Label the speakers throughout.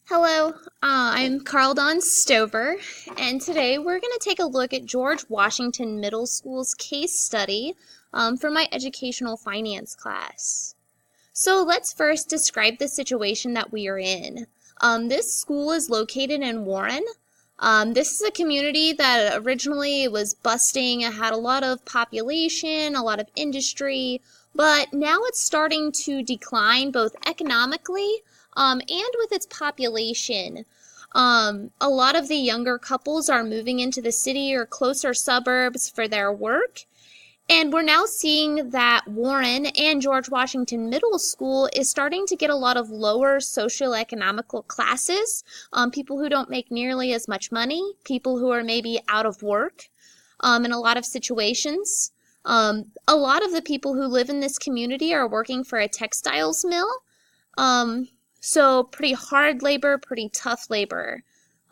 Speaker 1: Hello, I'm Carl Don Stover, and today we're going to take a look at George Washington Middle School's case study for my educational finance class. So let's first describe the situation that we are in. This school is located in Warren. This is a community that originally was busting, it had a lot of population, a lot of industry, but now it's starting to decline both economically and with its population. A lot of the younger couples are moving into the city or closer suburbs for their work. And we're now seeing that Warren and George Washington Middle School is starting to get a lot of lower socioeconomical classes, people who don't make nearly as much money, people who are maybe out of work in a lot of situations. A lot of the people who live in this community are working for a textiles mill. So pretty hard labor, pretty tough labor.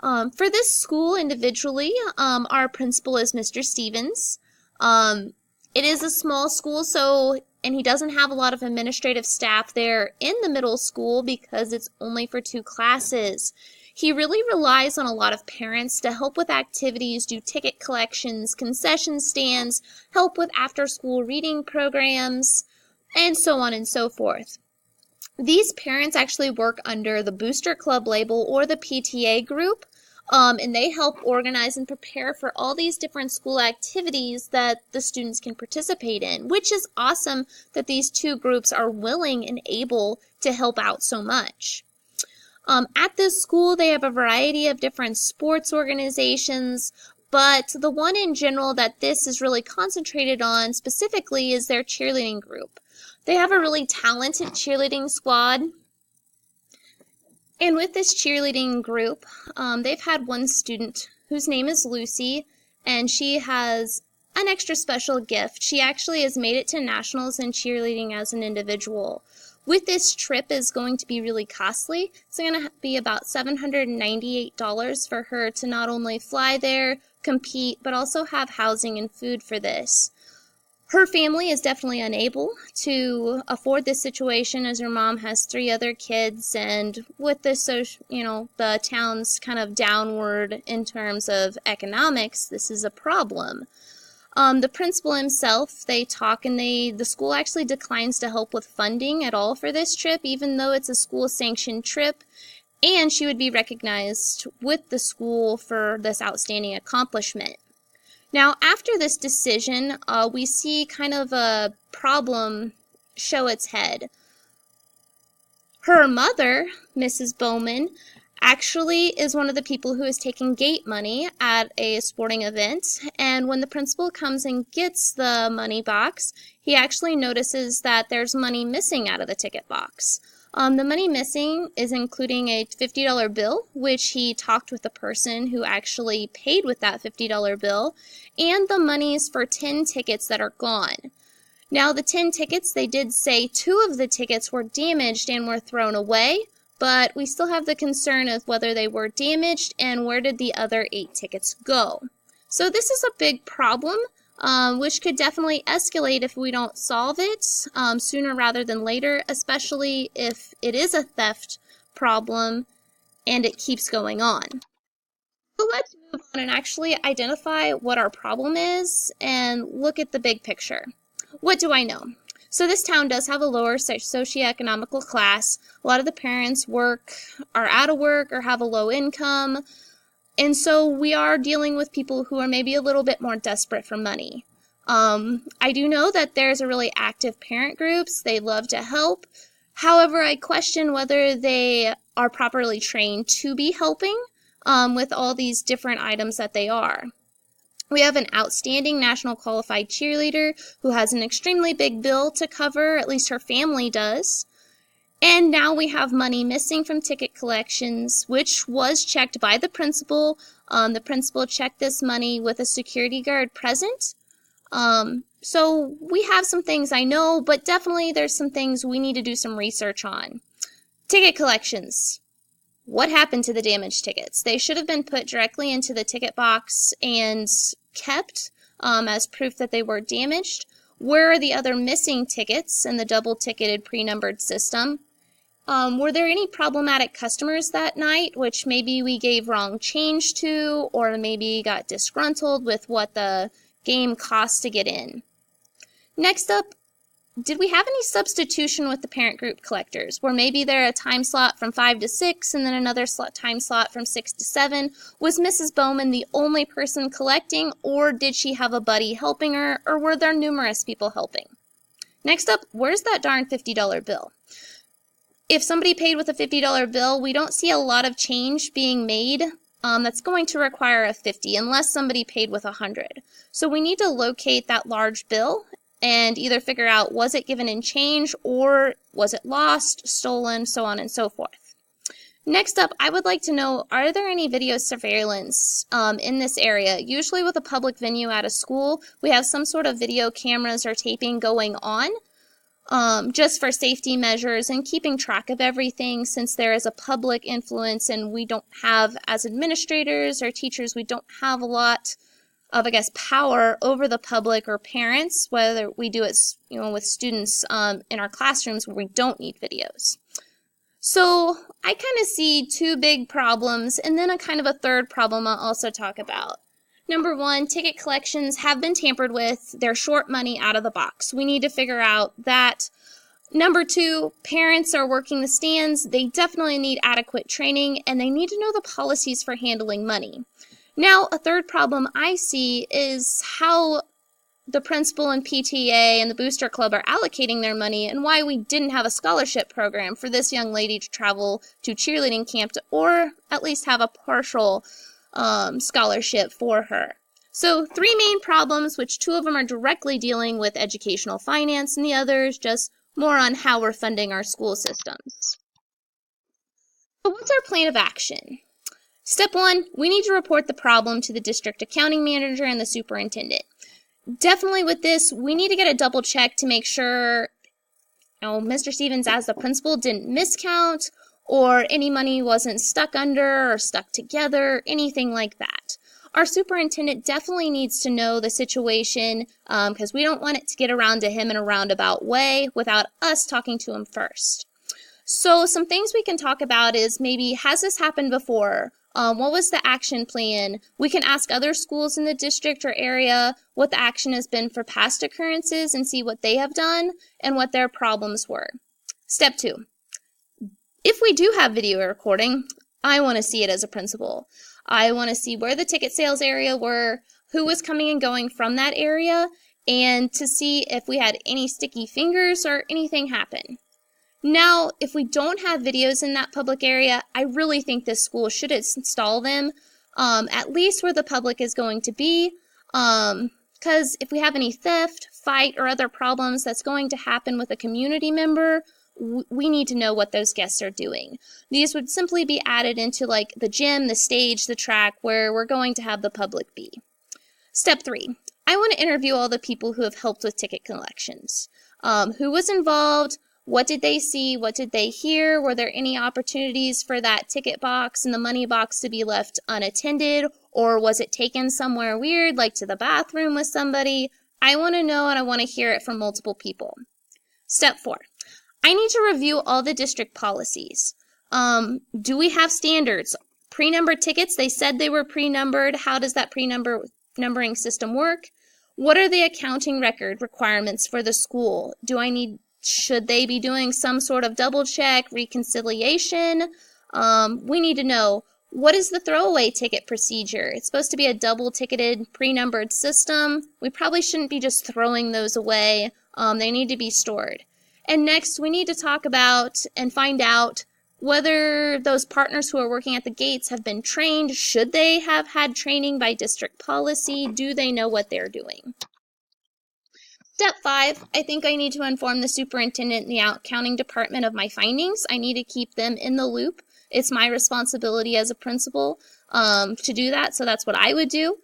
Speaker 1: For this school individually, our principal is Mr. Stevens. It is a small school, and he doesn't have a lot of administrative staff there in the middle school because it's only for 2 classes. He really relies on a lot of parents to help with activities, do ticket collections, concession stands, help with after-school reading programs, and so on and so forth. These parents actually work under the Booster Club label or the PTA group, and they help organize and prepare for all these different school activities that the students can participate in, which is awesome that these 2 groups are willing and able to help out so much. At this school, they have a variety of different sports organizations, but the one in general that this is really concentrated on specifically is their cheerleading group. They have a really talented cheerleading squad. And with this cheerleading group, they've had one student whose name is Lucy, and she has an extra special gift. She actually has made it to nationals in cheerleading as an individual. With this trip is going to be really costly. It's going to be about $798 for her to not only fly there, compete, but also have housing and food for this. Her family is definitely unable to afford this situation as her mom has 3 other kids, and with this, the town's kind of downward in terms of economics, this is a problem. The principal himself, they talk, and the school actually declines to help with funding at all for this trip, even though it's a school-sanctioned trip, and she would be recognized with the school for this outstanding accomplishment. Now, after this decision, we see kind of a problem show its head. Her mother, Mrs. Bowman, actually is one of the people who is taking gate money at a sporting event, and when the principal comes and gets the money box, he actually notices that there's money missing out of the ticket box. The money missing is including a $50 bill, which he talked with the person who actually paid with that $50 bill, and the monies for 10 tickets that are gone. Now, the 10 tickets, they did say 2 of the tickets were damaged and were thrown away, but we still have the concern of whether they were damaged and where did the other 8 tickets go. So this is a big problem, which could definitely escalate if we don't solve it sooner rather than later, especially if it is a theft problem and it keeps going on. So let's move on and actually identify what our problem is and look at the big picture. What do I know? So this town does have a lower socioeconomical class. A lot of the parents are out of work or have a low income. And so we are dealing with people who are maybe a little bit more desperate for money. I do know that there's a really active parent groups. They love to help. However, I question whether they are properly trained to be helping with all these different items that they are. We have an outstanding national qualified cheerleader who has an extremely big bill to cover, at least her family does. And now we have money missing from ticket collections, which was checked by the principal. The principal checked this money with a security guard present. So we have some things I know, but definitely there's some things we need to do some research on. Ticket collections. What happened to the damaged tickets? They should have been put directly into the ticket box and kept as proof that they were damaged. Where are the other missing tickets in the double-ticketed pre-numbered system? Were there any problematic customers that night, which maybe we gave wrong change to, or maybe got disgruntled with what the game cost to get in? Next up, did we have any substitution with the parent group collectors, where maybe they're a time slot from 5 to 6 and then another time slot from 6 to 7? Was Mrs. Bowman the only person collecting, or did she have a buddy helping her, or were there numerous people helping? Next up, where's that darn $50 bill? If somebody paid with a $50 bill, we don't see a lot of change being made that's going to require a 50 unless somebody paid with 100. So we need to locate that large bill and either figure out, was it given in change, or was it lost, stolen, so on and so forth. Next up, I would like to know, are there any video surveillance in this area? Usually with a public venue at a school, we have some sort of video cameras or taping going on, just for safety measures and keeping track of everything, since there is a public influence and we don't have, as administrators or teachers, we don't have a lot of, I guess, power over the public or parents, whether we do it, with students in our classrooms where we don't need videos. So I kind of see two big problems, and then a kind of a third problem I'll also talk about. Number one, ticket collections have been tampered with. They're short money out of the box. We need to figure out that. Number two, parents are working the stands. They definitely need adequate training, and they need to know the policies for handling money. Now, a third problem I see is how the principal and PTA and the Booster Club are allocating their money, and why we didn't have a scholarship program for this young lady to travel to cheerleading camp, or at least have a partial scholarship for her. So 3 main problems, which 2 of them are directly dealing with educational finance, and the others just more on how we're funding our school systems. So what's our plan of action? Step 1, we need to report the problem to the district accounting manager and the superintendent. Definitely with this, we need to get a double check to make sure Mr. Stevens as the principal didn't miscount, or any money wasn't stuck under or stuck together, anything like that. Our superintendent definitely needs to know the situation, because we don't want it to get around to him in a roundabout way without us talking to him first. So some things we can talk about is maybe, has this happened before? What was the action plan? We can ask other schools in the district or area what the action has been for past occurrences and see what they have done and what their problems were. Step 2. If we do have video recording, I want to see it as a principal. I want to see where the ticket sales area were, who was coming and going from that area, and to see if we had any sticky fingers or anything happen. Now, if we don't have videos in that public area, I really think this school should install them, at least where the public is going to be, because if we have any theft, fight, or other problems that's going to happen with a community member, we need to know what those guests are doing. These would simply be added into like the gym, the stage, the track, where we're going to have the public be. Step 3, I want to interview all the people who have helped with ticket collections. Who was involved? What did they see? What did they hear? Were there any opportunities for that ticket box and the money box to be left unattended? Or was it taken somewhere weird, like to the bathroom with somebody? I want to know, and I want to hear it from multiple people. Step 4, I need to review all the district policies. Do we have standards? Pre-numbered tickets, they said they were pre-numbered. How does that pre-numbering system work? What are the accounting record requirements for the school? Should they be doing some sort of double check, reconciliation? We need to know, what is the throwaway ticket procedure? It's supposed to be a double ticketed pre-numbered system. We probably shouldn't be just throwing those away. They need to be stored. And next, we need to talk about and find out whether those partners who are working at the gates have been trained. Should they have had training by district policy? Do they know what they're doing? Step 5, I think I need to inform the superintendent and the accounting department of my findings. I need to keep them in the loop. It's my responsibility as a principal to do that, so that's what I would do.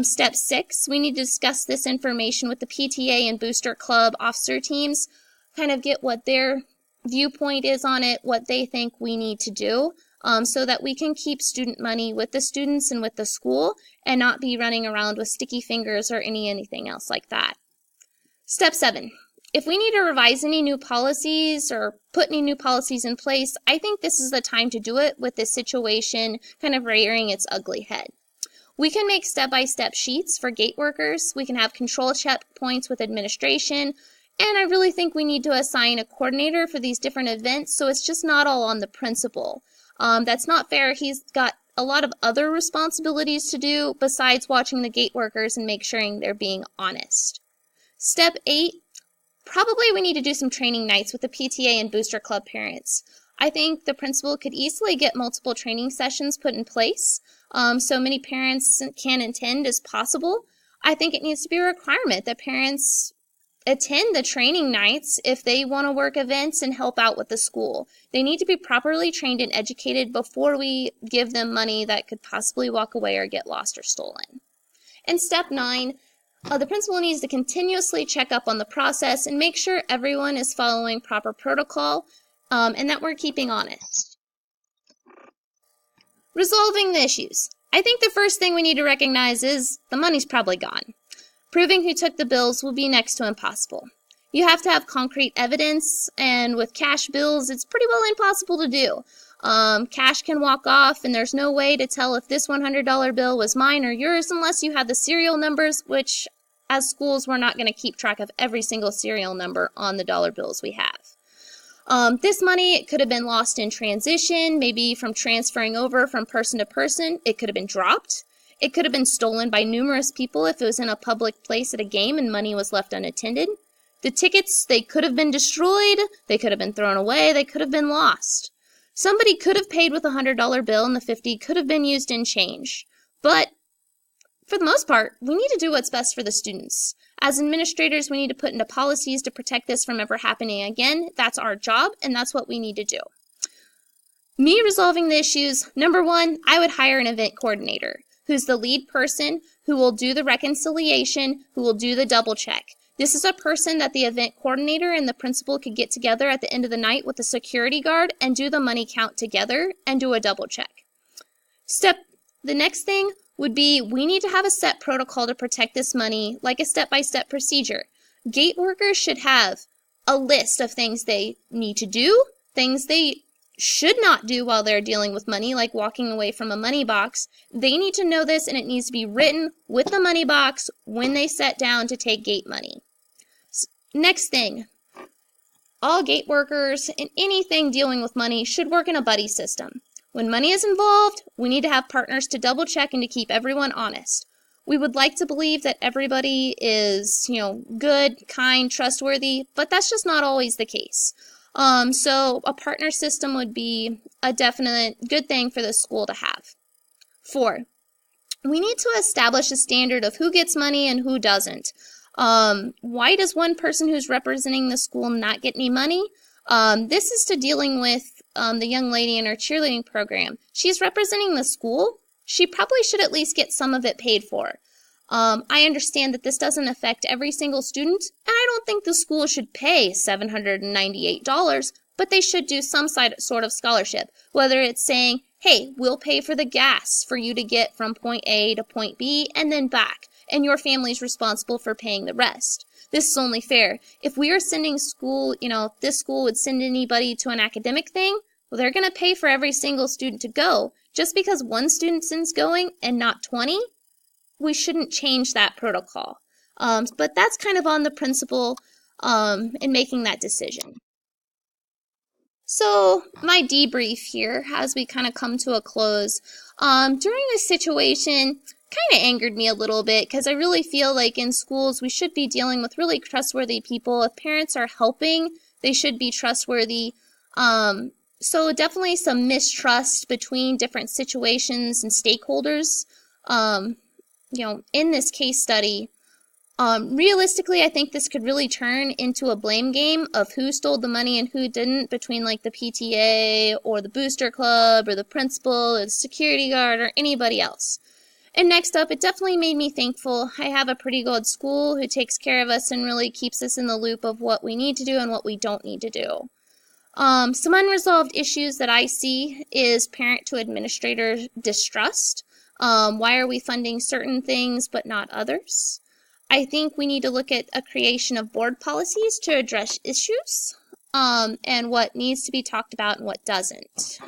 Speaker 1: Step 6, we need to discuss this information with the PTA and Booster Club officer teams, kind of get what their viewpoint is on it, what they think we need to do, so that we can keep student money with the students and with the school and not be running around with sticky fingers or anything else like that. Step 7, if we need to revise any new policies or put any new policies in place, I think this is the time to do it with this situation kind of rearing its ugly head. We can make step-by-step sheets for gate workers. We can have control checkpoints with administration. And I really think we need to assign a coordinator for these different events so it's just not all on the principal. That's not fair. He's got a lot of other responsibilities to do besides watching the gate workers and make sure they're being honest. Step 8, probably we need to do some training nights with the PTA and booster club parents. I think the principal could easily get multiple training sessions put in place so many parents can attend as possible. I think it needs to be a requirement that parents attend the training nights if they want to work events and help out with the school. They need to be properly trained and educated before we give them money that could possibly walk away or get lost or stolen. And step 9, the principal needs to continuously check up on the process and make sure everyone is following proper protocol and that we're keeping honest. Resolving the issues. I think the first thing we need to recognize is the money's probably gone. Proving who took the bills will be next to impossible. You have to have concrete evidence, and with cash bills, it's pretty well impossible to do. Cash can walk off, and there's no way to tell if this $100 bill was mine or yours unless you have the serial numbers, which, as schools, we're not going to keep track of every single serial number on the dollar bills we have. This money, it could have been lost in transition, maybe from transferring over from person to person. It could have been dropped. It could have been stolen by numerous people if it was in a public place at a game and money was left unattended. The tickets, they could have been destroyed, they could have been thrown away, they could have been lost. Somebody could have paid with a $100 bill and the 50 could have been used in change. But for the most part, we need to do what's best for the students. As administrators, we need to put into policies to protect this from ever happening again. That's our job, and that's what we need to do. Me resolving the issues, number 1, I would hire an event coordinator, who's the lead person, who will do the reconciliation, who will do the double check. This is a person that the event coordinator and the principal could get together at the end of the night with the security guard and do the money count together and do a double check. The next thing would be we need to have a set protocol to protect this money, like a step-by-step procedure. Gate workers should have a list of things they need to do, things they should not do while they're dealing with money, like walking away from a money box. They need to know this, and it needs to be written with the money box when they sit down to take gate money. Next thing, all gate workers and anything dealing with money should work in a buddy system. When money is involved, we need to have partners to double check and to keep everyone honest. We would like to believe that everybody is, good, kind, trustworthy, but that's just not always the case. So a partner system would be a definite good thing for the school to have. 4, we need to establish a standard of who gets money and who doesn't. Why does one person who's representing the school not get any money? This is to dealing with the young lady in her cheerleading program. She's representing the school. She probably should at least get some of it paid for. I understand that this doesn't affect every single student, and I don't think the school should pay $798, but they should do some sort of scholarship, whether it's saying, hey, we'll pay for the gas for you to get from point A to point B and then back, and your family's responsible for paying the rest. This is only fair. If we are sending school, this school would send anybody to an academic thing, well, they're going to pay for every single student to go. Just because one student's going and not 20, we shouldn't change that protocol. But that's kind of on the principal in making that decision. So my debrief here as we kind of come to a close. During this situation, kind of angered me a little bit because I really feel like in schools we should be dealing with really trustworthy people. If parents are helping, they should be trustworthy. So definitely some mistrust between different situations and stakeholders. In this case study, realistically, I think this could really turn into a blame game of who stole the money and who didn't between like the PTA or the booster club or the principal or the security guard or anybody else. And next up, it definitely made me thankful I have a pretty good school who takes care of us and really keeps us in the loop of what we need to do and what we don't need to do. Some unresolved issues that I see is parent to administrator distrust. Why are we funding certain things but not others? I think we need to look at a creation of board policies to address issues, and what needs to be talked about and what doesn't.